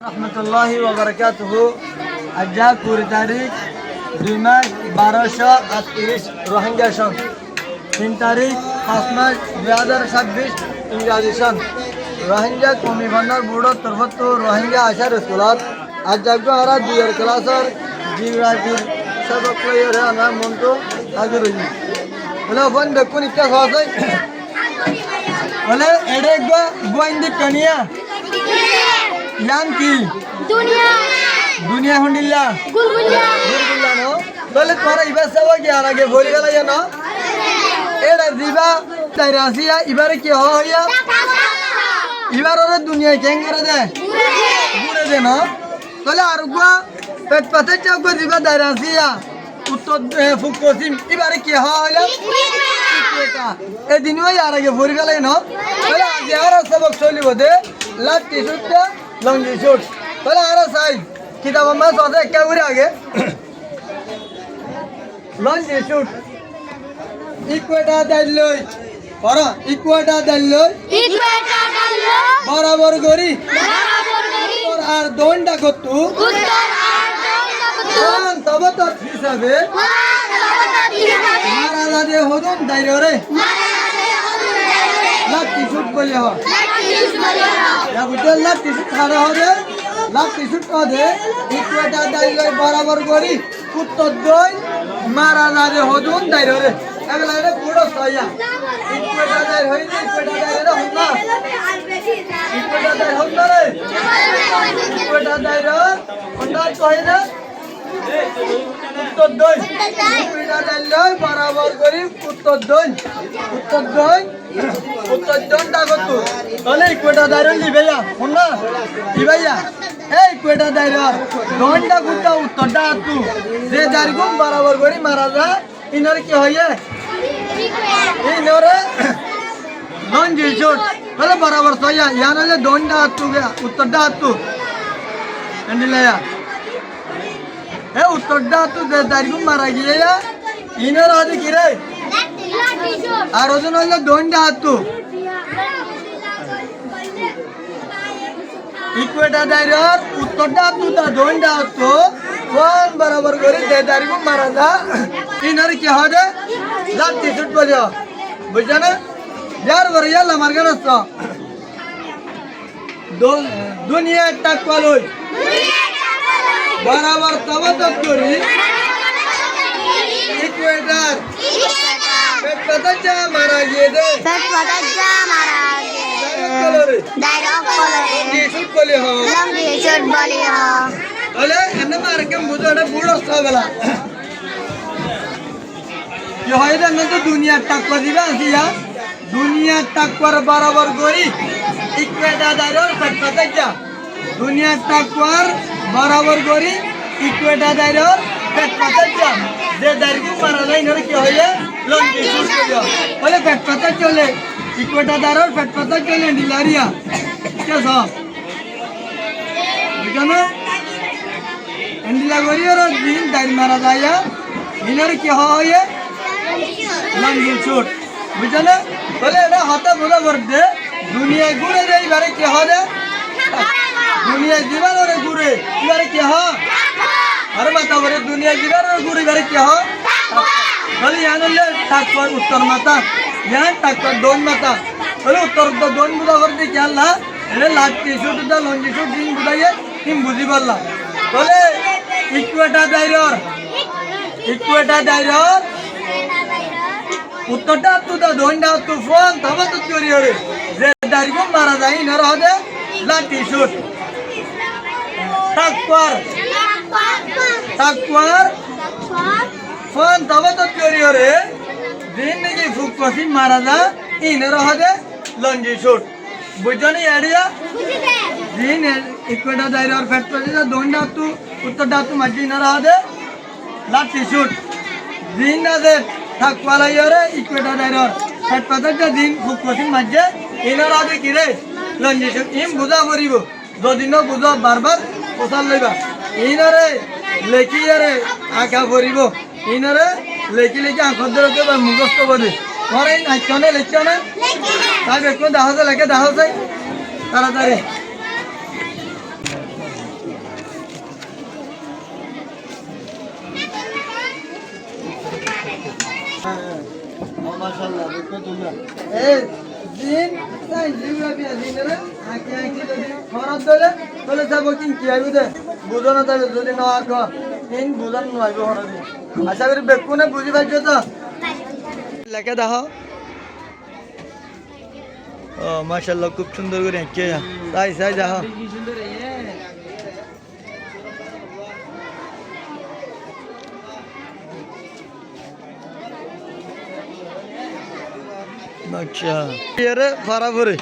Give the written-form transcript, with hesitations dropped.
রহমতুল্লাহি ওয়া বারাকাতুহু। আজ 20 তারিখ 2 মাস 1238 রোহিঙ্গা সন, 3 তারিখ 5 মাস 2026 ইংরাজি সন। রোহিঙ্গা কমি ভান্ডার বোর্ডর তরফত রোহিঙ্গা আসার স্কুলত আজ যাগো আর 2 ক্লাসের জিওগ্রাফির সবক লইরে আমার মনটো হাজির হই। হলো ফোন দেখুন ইচ্ছা সহজ বলে এডে গোয়েন্দি কানিয়া ইয়ান কি দুনিয়া হুন্ডিল্লা গুলগুল্লা নো বলে তোরা ইবার সব কি আর আগে ভরি গেল না এডা দিবা তাই রাশিয়া ইবারে কি হইয়া ইবার ওরে দুনিয়া কেন করে দে ঘুরে দে না তাহলে আর গো পেট পাতে চাও দিবা তাই রাশিয়া উত্তর ফুক পশ্চিম ইবারে কি হইলা এদিন ওই আর আগে ভরি গেল না তাহলে আগে আর সবক চলিব দে লাঠি সুটটা লঙ্গি শুট তাহলে আরো সাই কিতাব মাছ আছে একটা উড়ে আগে লঙ্গি শুট ইকুয়েটা দাইলই পড়া ইকুয়েটা দাইলই বরাবর গরি আর দন্ডা কতু তবে তো হিসাবে মারা দে হদন দাইরে রে লাঠি শুট বলে হয় লাঠি শুট খাড়া হবে লাঠি শুট হবে ইকুয়েটা দাইলই বরাবর গরি উত্তর দই মারা দে হদন দাইরে রে এগুলা এটা পুরো সয়া ইকুয়েটা দাইর হইছে ইকুয়েটা দাইরে হল না ইকুয়েটা দাইর হল না রে ইকুয়েটা দাইর কোনটা কই না উত্তর দই ইকুয়েটা দাইলই বরাবর গরি উত্তর দই উত্তর দইটা কত তাহলে ইকুয়েটা দাইর লিবেয়া কোন না লিবেয়া এই ইকুয়েটা দাইর দইটা কুটা উত্তরটা তু যে জারগুম বরাবর গরি মারা যা ইনর কি হইয়ে ইনরে লঞ্জি শুট তাহলে বরাবর সয়া ইয়ান হলে দইটা তু উত্তরটা তু এন্ডিলায়া এ উত্তরটা তু যে জারগুম মারা গিয়া ইনর আদি কি রে আর ওজন হলে দইটা তু ইকুয়েটা দাইরর উত্তরটা তু তা দইটা তু কোন বরাবর করে দে দারিগু মারা যা ইনর কি হবে লাঠি শুট বলে বুঝছ না यार वर याला मार्ग नसतो दुनिया टाकवालोय बराबर तवतप करी इक्वेटर पेटपताच्या मारा गेदे डायरेक्ट लंगी शुट बोले हो अले एने मारके मुझे बुढ़ो सावला ये হয় না তো দুনিয়া টাকवा দিবা আসিয়া দুনিয়া টাকওয়ার বরাবর গরি ইকুয়েটা দাইরর পেটপাতাইয়া দুনিয়া টাকওয়ার বরাবর গরি ইকুয়েটা দাইরর পেটপাতাইয়া যে দাইরগু মারা যায় নরে কি হইলে লঙ্গি শুট করিয়া বলে পেটপাতা চলে ইকুয়েটা দাইরর পেটপাতা চলে ডিলারিয়া কে সব বুঝনা এন্ডিলা গরিয়র দিন দাইর মারা যায় ইনর কি হয় লঙ্গি শুট বুঝলে বলে এটা হাতে বলে করতে দুনিয়া ঘুরে দেয় এবারে কি হবে দুনিয়া জীবন ওরে ঘুরে এবারে কি হয় আরে মাথা বলে দুনিয়া জীবন ওরে ঘুরে এবারে কি হয় বলে ইয়ানলে টাকর উত্তর মাথা ইয়ান টাকর দোন মাথা বলে উত্তর দোন বুঝা করতে কি আল্লাহ এরে লাঠি শুট দা লঞ্জি শুট দিন বুঝাইয়ে তিন বুঝি বললা বলে ইকুয়েটা দাইরর উত্তরটা তু দা দন্ডা তু ফোন তবে তো চুরি হরে যে দারিগো মারা যায় নর হদে লাঠি শুট টাকওয়ার ফোন তবে তো চুরি হরে দিন নাকি ফুক পসি মারা যা ইনর হদে লঞ্জি শুট বুঝনি এডিয়া দিন ইকুয়েটা দাইরর ফেট পসি দন্ডা তু উত্তরটা তু মাজি নর হদে লাঠি শুট দিন না দে টাকওয়ালা ইরে ইকুয়েটা দাইরর ফেট পাতাটা দিন ফুক পসি মাঝে ইনর হদে কি রে লঞ্জি শুট ইম বুঝা পড়িব যদিন বুঝা বারবার পোসাল লইবা ইনরে লেখি রে আঁকা পড়িব ইনরে লেখি আঁখ ধরতে মুখস্থ বলে ঘরে নাচনে লেখনে তাই একটু দেখা যায় লেখে দেখা যায় তাড়াতাড়ি মাশাআল্লাহ দেখো তোমরা এই দিন তাই জিওগ্রাফি দিনরে আকি আকি যদি খরাত দলে তলে যাব কি আইবো দে বুঝো না যাবে যদি না আক ইন বুঝান না আইবো হরদি আশা করি বেকুনে বুঝি পাইছো তো লেখা দাও ও মাশাআল্লাহ খুব সুন্দর করে এঁকে তাই তাই দাও আচ্ছা এরে বরাবরে